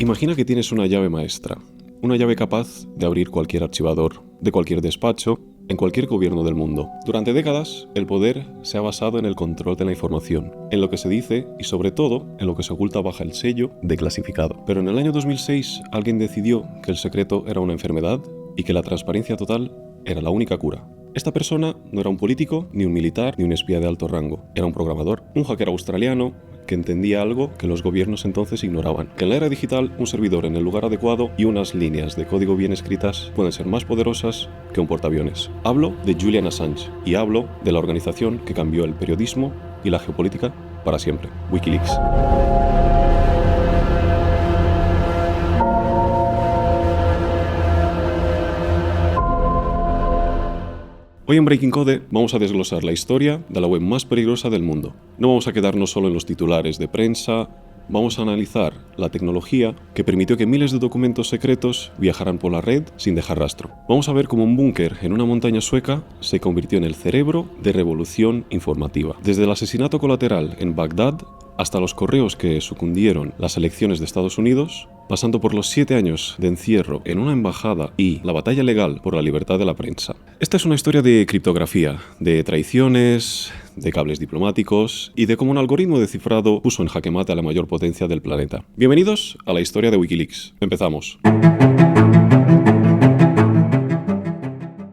Imagina que tienes una llave maestra, una llave capaz de abrir cualquier archivador, de cualquier despacho, en cualquier gobierno del mundo. Durante décadas, el poder se ha basado en el control de la información, en lo que se dice y sobre todo en lo que se oculta bajo el sello de clasificado. Pero en el año 2006 alguien decidió que el secreto era una enfermedad y que la transparencia total era la única cura. Esta persona no era un político, ni un militar, ni un espía de alto rango. Era un programador, un hacker australiano que entendía algo que los gobiernos entonces ignoraban. Que en la era digital, un servidor en el lugar adecuado y unas líneas de código bien escritas pueden ser más poderosas que un portaaviones. Hablo de Julian Assange y hablo de la organización que cambió el periodismo y la geopolítica para siempre, Wikileaks. Hoy en Breaking Code vamos a desglosar la historia de la web más peligrosa del mundo. No vamos a quedarnos solo en los titulares de prensa, vamos a analizar la tecnología que permitió que miles de documentos secretos viajaran por la red sin dejar rastro. Vamos a ver cómo un búnker en una montaña sueca se convirtió en el cerebro de revolución informativa. Desde el asesinato colateral en Bagdad hasta los correos que sucundieron las elecciones de Estados Unidos, pasando por los 7 años de encierro en una embajada y la batalla legal por la libertad de la prensa. Esta es una historia de criptografía, de traiciones, de cables diplomáticos y de cómo un algoritmo de cifrado puso en jaque mate a la mayor potencia del planeta. Bienvenidos a la historia de Wikileaks. Empezamos.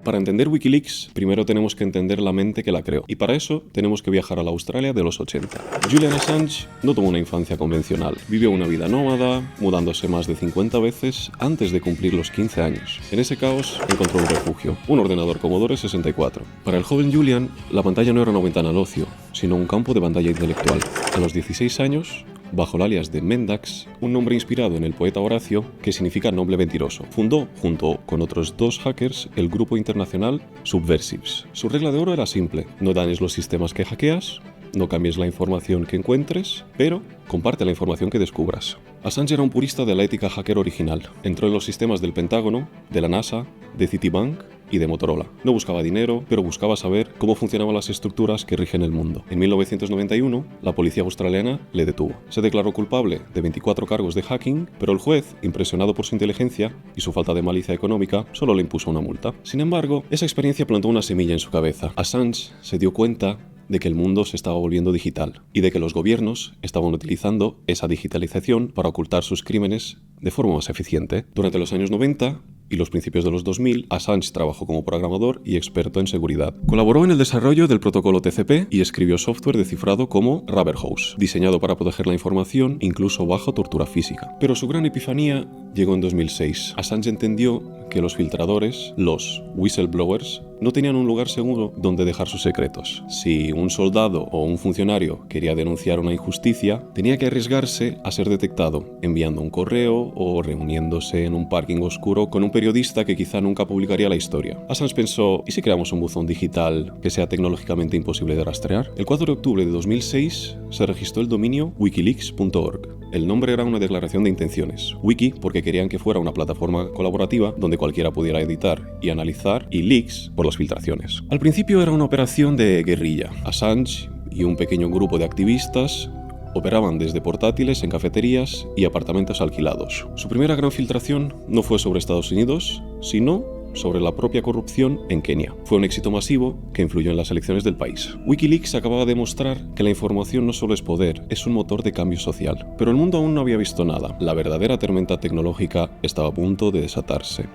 Para entender Wikileaks, primero tenemos que entender la mente que la creó, y para eso tenemos que viajar a la Australia de los 80. Julian Assange no tuvo una infancia convencional, vivió una vida nómada, mudándose más de 50 veces antes de cumplir los 15 años. En ese caos encontró un refugio, un ordenador Commodore 64. Para el joven Julian, la pantalla no era una ventana al ocio, sino un campo de batalla intelectual. A los 16 años, bajo el alias de Mendax, un nombre inspirado en el poeta Horacio, que significa noble mentiroso, fundó, junto con otros 2 hackers, el grupo internacional Subversives. Su regla de oro era simple: no dañes los sistemas que hackeas, no cambies la información que encuentres, pero comparte la información que descubras. Assange era un purista de la ética hacker original. Entró en los sistemas del Pentágono, de la NASA, de Citibank y de Motorola. No buscaba dinero, pero buscaba saber cómo funcionaban las estructuras que rigen el mundo. En 1991, la policía australiana le detuvo. Se declaró culpable de 24 cargos de hacking, pero el juez, impresionado por su inteligencia y su falta de malicia económica, solo le impuso una multa. Sin embargo, esa experiencia plantó una semilla en su cabeza. Assange se dio cuenta de que el mundo se estaba volviendo digital y de que los gobiernos estaban utilizando esa digitalización para ocultar sus crímenes de forma más eficiente. Durante los años 90 y los principios de los 2000, Assange trabajó como programador y experto en seguridad. Colaboró en el desarrollo del protocolo TCP y escribió software de cifrado como Rubberhouse, diseñado para proteger la información incluso bajo tortura física. Pero su gran epifanía llegó en 2006. Assange entendió que los filtradores, los whistleblowers, no tenían un lugar seguro donde dejar sus secretos. Si un soldado o un funcionario quería denunciar una injusticia, tenía que arriesgarse a ser detectado, enviando un correo o reuniéndose en un parking oscuro con un periodista que quizá nunca publicaría la historia. Assange pensó: ¿y si creamos un buzón digital que sea tecnológicamente imposible de rastrear? El 4 de octubre de 2006 se registró el dominio wikileaks.org. El nombre era una declaración de intenciones. Wiki porque querían que fuera una plataforma colaborativa donde cualquiera pudiera editar y analizar, y leaks por las filtraciones. Al principio era una operación de guerrilla. Assange y un pequeño grupo de activistas operaban desde portátiles en cafeterías y apartamentos alquilados. Su primera gran filtración no fue sobre Estados Unidos, sino sobre la propia corrupción en Kenia. Fue un éxito masivo que influyó en las elecciones del país. Wikileaks acababa de demostrar que la información no solo es poder, es un motor de cambio social. Pero el mundo aún no había visto nada. La verdadera tormenta tecnológica estaba a punto de desatarse.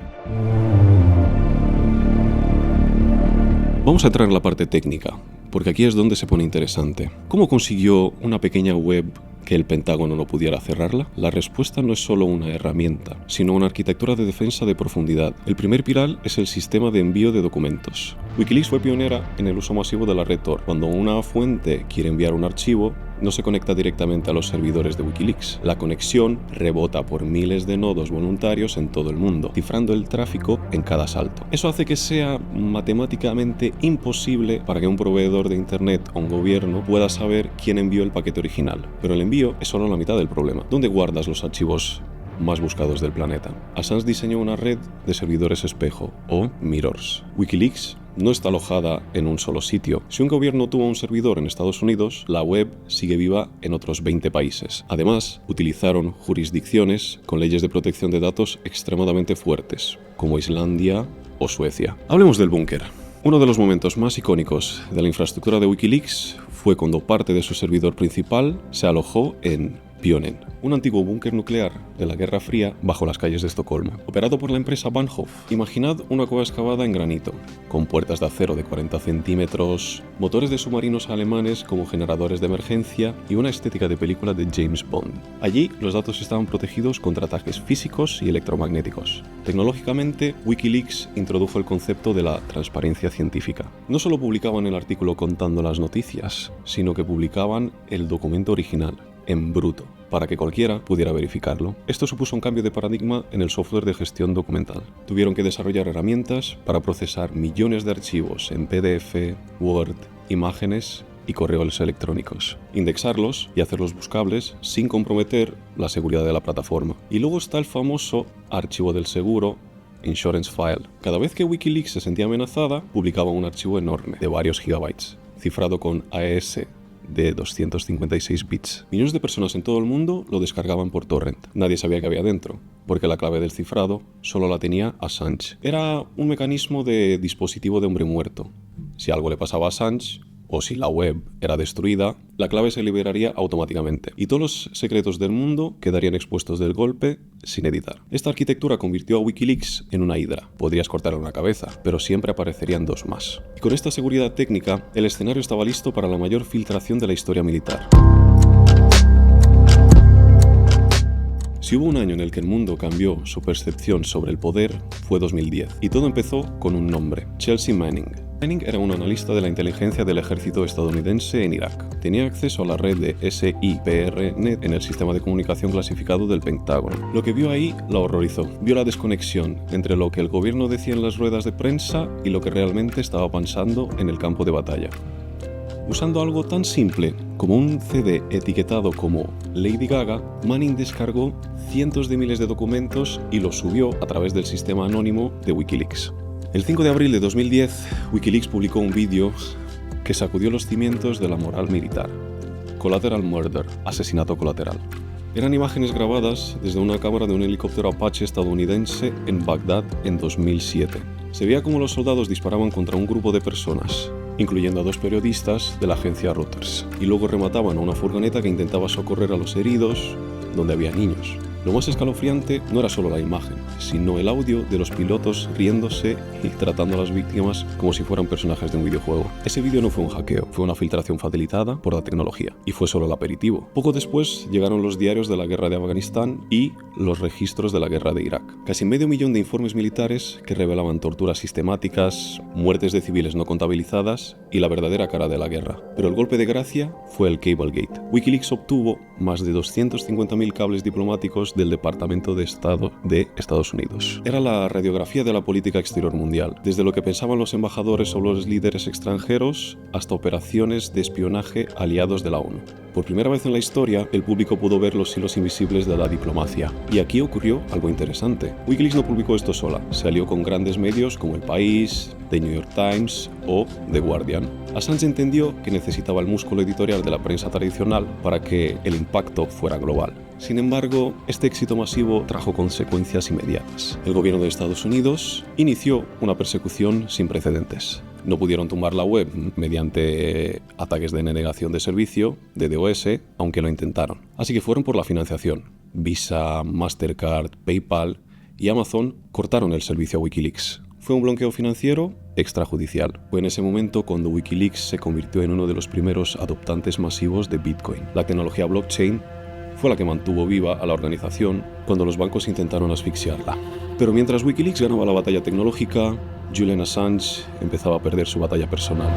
Vamos a entrar en la parte técnica, porque aquí es donde se pone interesante. ¿Cómo consiguió una pequeña web que el Pentágono no pudiera cerrarla? La respuesta no es solo una herramienta, sino una arquitectura de defensa de profundidad. El primer pilar es el sistema de envío de documentos. Wikileaks fue pionera en el uso masivo de la red Tor. Cuando una fuente quiere enviar un archivo, no se conecta directamente a los servidores de Wikileaks. La conexión rebota por miles de nodos voluntarios en todo el mundo, cifrando el tráfico en cada salto. Eso hace que sea matemáticamente imposible para que un proveedor de internet o un gobierno pueda saber quién envió el paquete original. Pero el envío es solo la mitad del problema. ¿Dónde guardas los archivos más buscados del planeta? Assange diseñó una red de servidores espejo, o mirrors. Wikileaks no está alojada en un solo sitio. Si un gobierno tuvo un servidor en Estados Unidos, la web sigue viva en otros 20 países. Además, utilizaron jurisdicciones con leyes de protección de datos extremadamente fuertes, como Islandia o Suecia. Hablemos del búnker. Uno de los momentos más icónicos de la infraestructura de Wikileaks fue cuando parte de su servidor principal se alojó en Pionen, un antiguo búnker nuclear de la Guerra Fría bajo las calles de Estocolmo. Operado por la empresa Bahnhof, imaginad una cueva excavada en granito, con puertas de acero de 40 centímetros, motores de submarinos alemanes como generadores de emergencia y una estética de película de James Bond. Allí, los datos estaban protegidos contra ataques físicos y electromagnéticos. Tecnológicamente, Wikileaks introdujo el concepto de la transparencia científica. No solo publicaban el artículo contando las noticias, sino que publicaban el documento original, en bruto, para que cualquiera pudiera verificarlo. Esto supuso un cambio de paradigma en el software de gestión documental. Tuvieron que desarrollar herramientas para procesar millones de archivos en PDF, Word, imágenes y correos electrónicos, indexarlos y hacerlos buscables sin comprometer la seguridad de la plataforma. Y luego está el famoso archivo del seguro, Insurance File. Cada vez que Wikileaks se sentía amenazada, publicaba un archivo enorme de varios gigabytes, cifrado con AES de 256 bits. Millones de personas en todo el mundo lo descargaban por torrent. Nadie sabía qué había dentro, porque la clave del cifrado solo la tenía Assange. Era un mecanismo de dispositivo de hombre muerto. Si algo le pasaba a Assange, o si la web era destruida, la clave se liberaría automáticamente y todos los secretos del mundo quedarían expuestos del golpe sin editar. Esta arquitectura convirtió a Wikileaks en una hidra. Podrías cortarle una cabeza, pero siempre aparecerían dos más. Y con esta seguridad técnica, el escenario estaba listo para la mayor filtración de la historia militar. Si hubo un año en el que el mundo cambió su percepción sobre el poder, fue 2010. Y todo empezó con un nombre: Chelsea Manning. Manning era un analista de la inteligencia del ejército estadounidense en Irak. Tenía acceso a la red de SIPRNet en el sistema de comunicación clasificado del Pentágono. Lo que vio ahí la horrorizó. Vio la desconexión entre lo que el gobierno decía en las ruedas de prensa y lo que realmente estaba pasando en el campo de batalla. Usando algo tan simple como un CD etiquetado como Lady Gaga, Manning descargó cientos de miles de documentos y los subió a través del sistema anónimo de Wikileaks. El 5 de abril de 2010, Wikileaks publicó un vídeo que sacudió los cimientos de la moral militar. Collateral Murder, asesinato colateral. Eran imágenes grabadas desde una cámara de un helicóptero Apache estadounidense en Bagdad en 2007. Se veía cómo los soldados disparaban contra un grupo de personas, incluyendo a 2 periodistas de la agencia Reuters, y luego remataban a una furgoneta que intentaba socorrer a los heridos, donde había niños. Lo más escalofriante no era solo la imagen, sino el audio de los pilotos riéndose y tratando a las víctimas como si fueran personajes de un videojuego. Ese vídeo no fue un hackeo, fue una filtración facilitada por la tecnología, y fue solo el aperitivo. Poco después llegaron los diarios de la guerra de Afganistán y los registros de la guerra de Irak. Casi medio millón de informes militares que revelaban torturas sistemáticas, muertes de civiles no contabilizadas y la verdadera cara de la guerra. Pero el golpe de gracia fue el Cablegate. Wikileaks obtuvo más de 250.000 cables diplomáticos del Departamento de Estado de Estados Unidos. Era la radiografía de la política exterior mundial, desde lo que pensaban los embajadores o los líderes extranjeros hasta operaciones de espionaje aliados de la ONU. Por primera vez en la historia, el público pudo ver los hilos invisibles de la diplomacia. Y aquí ocurrió algo interesante. Wikileaks no publicó esto sola, se alió con grandes medios como El País, The New York Times o The Guardian. Assange entendió que necesitaba el músculo editorial de la prensa tradicional para que el impacto fuera global. Sin embargo, este éxito masivo trajo consecuencias inmediatas. El gobierno de Estados Unidos inició una persecución sin precedentes. No pudieron tumbar la web mediante ataques de denegación de servicio, de DOS, aunque lo intentaron. Así que fueron por la financiación. Visa, Mastercard, PayPal y Amazon cortaron el servicio a Wikileaks. Fue un bloqueo financiero extrajudicial. Fue en ese momento cuando Wikileaks se convirtió en uno de los primeros adoptantes masivos de Bitcoin. La tecnología blockchain fue la que mantuvo viva a la organización cuando los bancos intentaron asfixiarla. Pero mientras Wikileaks ganaba la batalla tecnológica, Julian Assange empezaba a perder su batalla personal.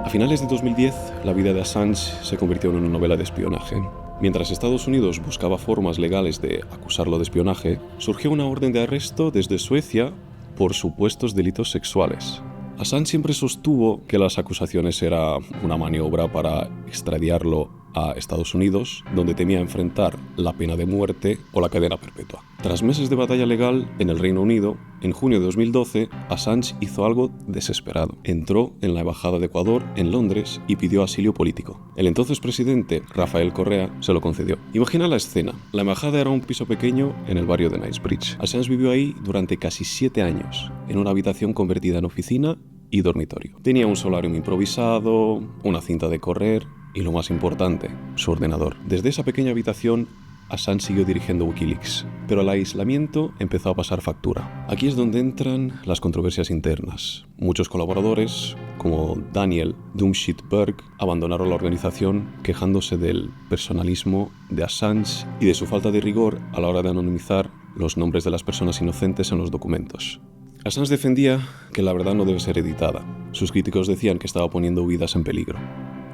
A finales de 2010, la vida de Assange se convirtió en una novela de espionaje. Mientras Estados Unidos buscaba formas legales de acusarlo de espionaje, surgió una orden de arresto desde Suecia por supuestos delitos sexuales. Assange siempre sostuvo que las acusaciones era una maniobra para extraditarlo a Estados Unidos, donde temía enfrentar la pena de muerte o la cadena perpetua. Tras meses de batalla legal en el Reino Unido, en junio de 2012, Assange hizo algo desesperado. Entró en la Embajada de Ecuador en Londres y pidió asilo político. El entonces presidente, Rafael Correa, se lo concedió. Imagina la escena. La embajada era un piso pequeño en el barrio de Knightsbridge. Assange vivió ahí durante casi 7 años, en una habitación convertida en oficina y dormitorio. Tenía un solarium improvisado, una cinta de correr y, lo más importante, su ordenador. Desde esa pequeña habitación, Assange siguió dirigiendo Wikileaks, pero el aislamiento empezó a pasar factura. Aquí es donde entran las controversias internas. Muchos colaboradores, como Daniel Dumscheit-Berg, abandonaron la organización quejándose del personalismo de Assange y de su falta de rigor a la hora de anonimizar los nombres de las personas inocentes en los documentos. Assange defendía que la verdad no debe ser editada. Sus críticos decían que estaba poniendo vidas en peligro.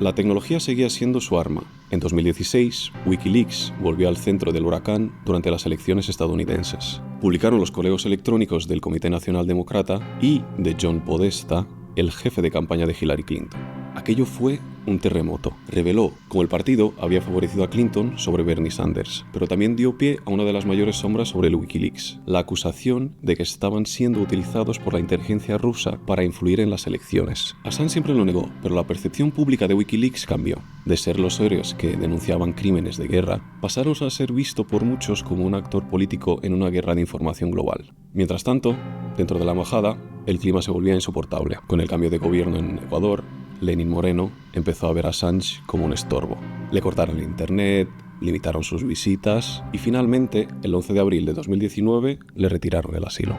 La tecnología seguía siendo su arma. En 2016, Wikileaks volvió al centro del huracán durante las elecciones estadounidenses. Publicaron los correos electrónicos del Comité Nacional Demócrata y de John Podesta, el jefe de campaña de Hillary Clinton. Aquello fue un terremoto. Reveló cómo el partido había favorecido a Clinton sobre Bernie Sanders, pero también dio pie a una de las mayores sombras sobre el Wikileaks, la acusación de que estaban siendo utilizados por la inteligencia rusa para influir en las elecciones. Assange siempre lo negó, pero la percepción pública de Wikileaks cambió. De ser los héroes que denunciaban crímenes de guerra, pasaron a ser visto por muchos como un actor político en una guerra de información global. Mientras tanto, dentro de la embajada, el clima se volvía insoportable. Con el cambio de gobierno en Ecuador, Lenin Moreno empezó a ver a Assange como un estorbo. Le cortaron el internet, limitaron sus visitas y finalmente, el 11 de abril de 2019, le retiraron el asilo.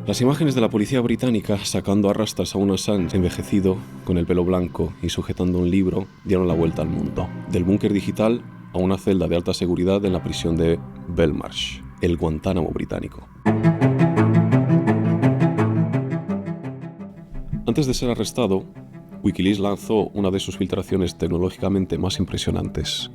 Las imágenes de la policía británica sacando a rastras a un Assange envejecido, con el pelo blanco y sujetando un libro, dieron la vuelta al mundo. Del búnker digital a una celda de alta seguridad en la prisión de Belmarsh, el Guantánamo británico. Antes de ser arrestado, Wikileaks lanzó una de sus filtraciones tecnológicamente más impresionantes,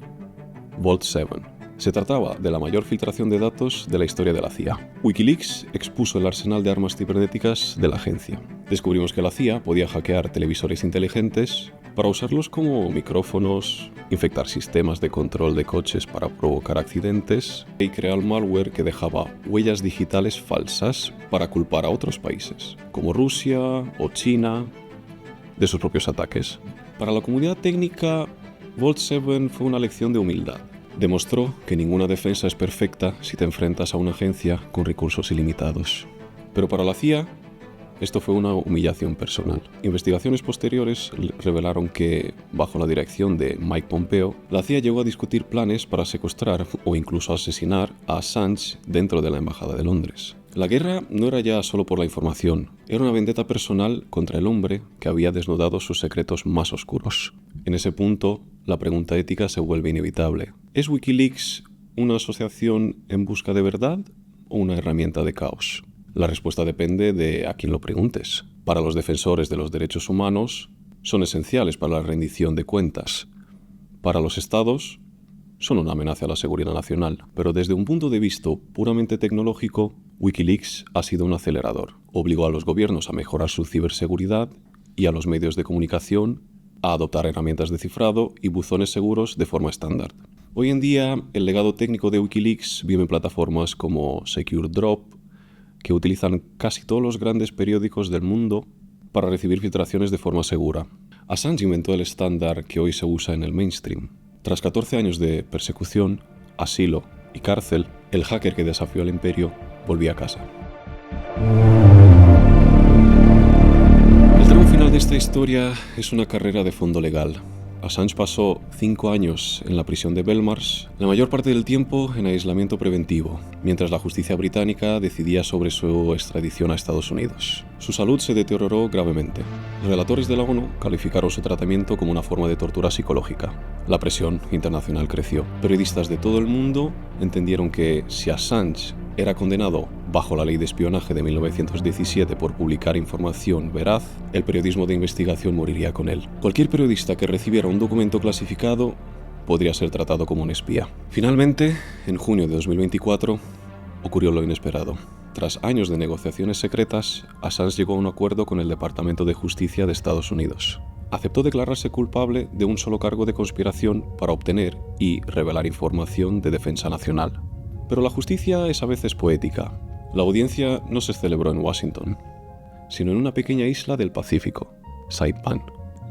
Vault 7. Se trataba de la mayor filtración de datos de la historia de la CIA. Wikileaks expuso el arsenal de armas cibernéticas de la agencia. Descubrimos que la CIA podía hackear televisores inteligentes para usarlos como micrófonos, infectar sistemas de control de coches para provocar accidentes y crear malware que dejaba huellas digitales falsas para culpar a otros países, como Rusia o China, de sus propios ataques. Para la comunidad técnica, Vault 7 fue una lección de humildad. Demostró que ninguna defensa es perfecta si te enfrentas a una agencia con recursos ilimitados. Pero para la CIA, esto fue una humillación personal. Investigaciones posteriores revelaron que, bajo la dirección de Mike Pompeo, la CIA llegó a discutir planes para secuestrar o incluso asesinar a Assange dentro de la Embajada de Londres. La guerra no era ya solo por la información, era una vendetta personal contra el hombre que había desnudado sus secretos más oscuros. En ese punto, la pregunta ética se vuelve inevitable. ¿Es Wikileaks una asociación en busca de verdad o una herramienta de caos? La respuesta depende de a quién lo preguntes. Para los defensores de los derechos humanos, son esenciales para la rendición de cuentas. Para los estados, son una amenaza a la seguridad nacional. Pero desde un punto de vista puramente tecnológico, Wikileaks ha sido un acelerador. Obligó a los gobiernos a mejorar su ciberseguridad y a los medios de comunicación a adoptar herramientas de cifrado y buzones seguros de forma estándar. Hoy en día, el legado técnico de Wikileaks vive en plataformas como SecureDrop, que utilizan casi todos los grandes periódicos del mundo para recibir filtraciones de forma segura. Assange inventó el estándar que hoy se usa en el mainstream. Tras 14 años de persecución, asilo y cárcel, el hacker que desafió al imperio volvía a casa. El tramo final de esta historia es una carrera de fondo legal. Assange pasó 5 años en la prisión de Belmarsh, la mayor parte del tiempo en aislamiento preventivo, mientras la justicia británica decidía sobre su extradición a Estados Unidos. Su salud se deterioró gravemente. Los relatores de la ONU calificaron su tratamiento como una forma de tortura psicológica. La presión internacional creció. Periodistas de todo el mundo entendieron que si Assange era condenado bajo la ley de espionaje de 1917 por publicar información veraz, el periodismo de investigación moriría con él. Cualquier periodista que recibiera un documento clasificado podría ser tratado como un espía. Finalmente, en junio de 2024, ocurrió lo inesperado. Tras años de negociaciones secretas, Assange llegó a un acuerdo con el Departamento de Justicia de Estados Unidos. aceptó declararse culpable de un solo cargo de conspiración para obtener y revelar información de defensa nacional. Pero la justicia es a veces poética. La audiencia no se celebró en Washington, sino en una pequeña isla del Pacífico, Saipan,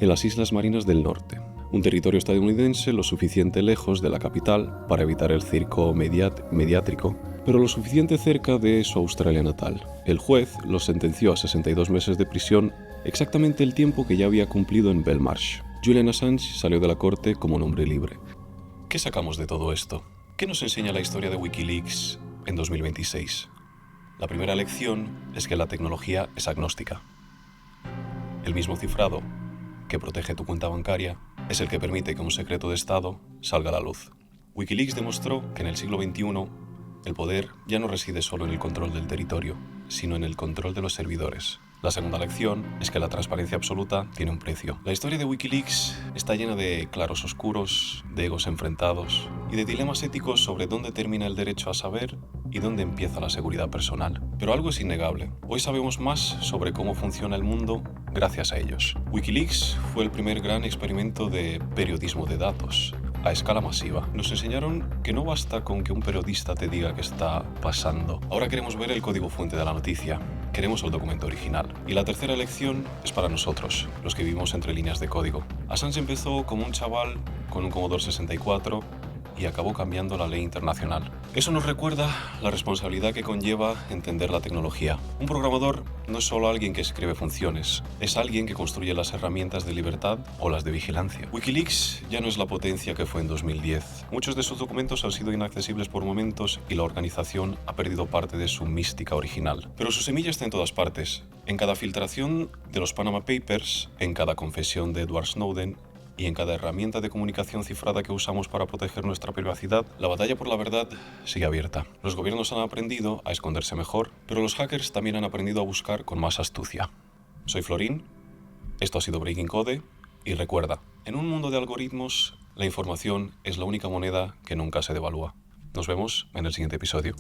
en las Islas Marinas del Norte, un territorio estadounidense lo suficiente lejos de la capital para evitar el circo mediático, pero lo suficiente cerca de su Australia natal. El juez los sentenció a 62 meses de prisión, exactamente el tiempo que ya había cumplido en Belmarsh. Julian Assange salió de la corte como un hombre libre. ¿Qué sacamos de todo esto? ¿Qué nos enseña la historia de Wikileaks en 2026? La primera lección es que la tecnología es agnóstica. El mismo cifrado que protege tu cuenta bancaria es el que permite que un secreto de Estado salga a la luz. Wikileaks demostró que en el siglo XXI el poder ya no reside solo en el control del territorio, sino en el control de los servidores. La segunda lección es que la transparencia absoluta tiene un precio. La historia de Wikileaks está llena de claros oscuros, de egos enfrentados y de dilemas éticos sobre dónde termina el derecho a saber y dónde empieza la seguridad personal. Pero algo es innegable. Hoy sabemos más sobre cómo funciona el mundo gracias a ellos. Wikileaks fue el primer gran experimento de periodismo de datos a escala masiva. Nos enseñaron que no basta con que un periodista te diga qué está pasando. Ahora queremos ver el código fuente de la noticia. Queremos el documento original. Y la tercera lección es para nosotros, los que vivimos entre líneas de código. Assange empezó como un chaval con un Commodore 64 y acabó cambiando la ley internacional. Eso nos recuerda la responsabilidad que conlleva entender la tecnología. Un programador no es solo alguien que escribe funciones, es alguien que construye las herramientas de libertad o las de vigilancia. Wikileaks ya no es la potencia que fue en 2010. Muchos de sus documentos han sido inaccesibles por momentos y la organización ha perdido parte de su mística original. Pero su semilla está en todas partes. En cada filtración de los Panama Papers, en cada confesión de Edward Snowden, y en cada herramienta de comunicación cifrada que usamos para proteger nuestra privacidad, la batalla por la verdad sigue abierta. Los gobiernos han aprendido a esconderse mejor, pero los hackers también han aprendido a buscar con más astucia. Soy Florín, esto ha sido Breaking Code, y recuerda, en un mundo de algoritmos, la información es la única moneda que nunca se devalúa. Nos vemos en el siguiente episodio.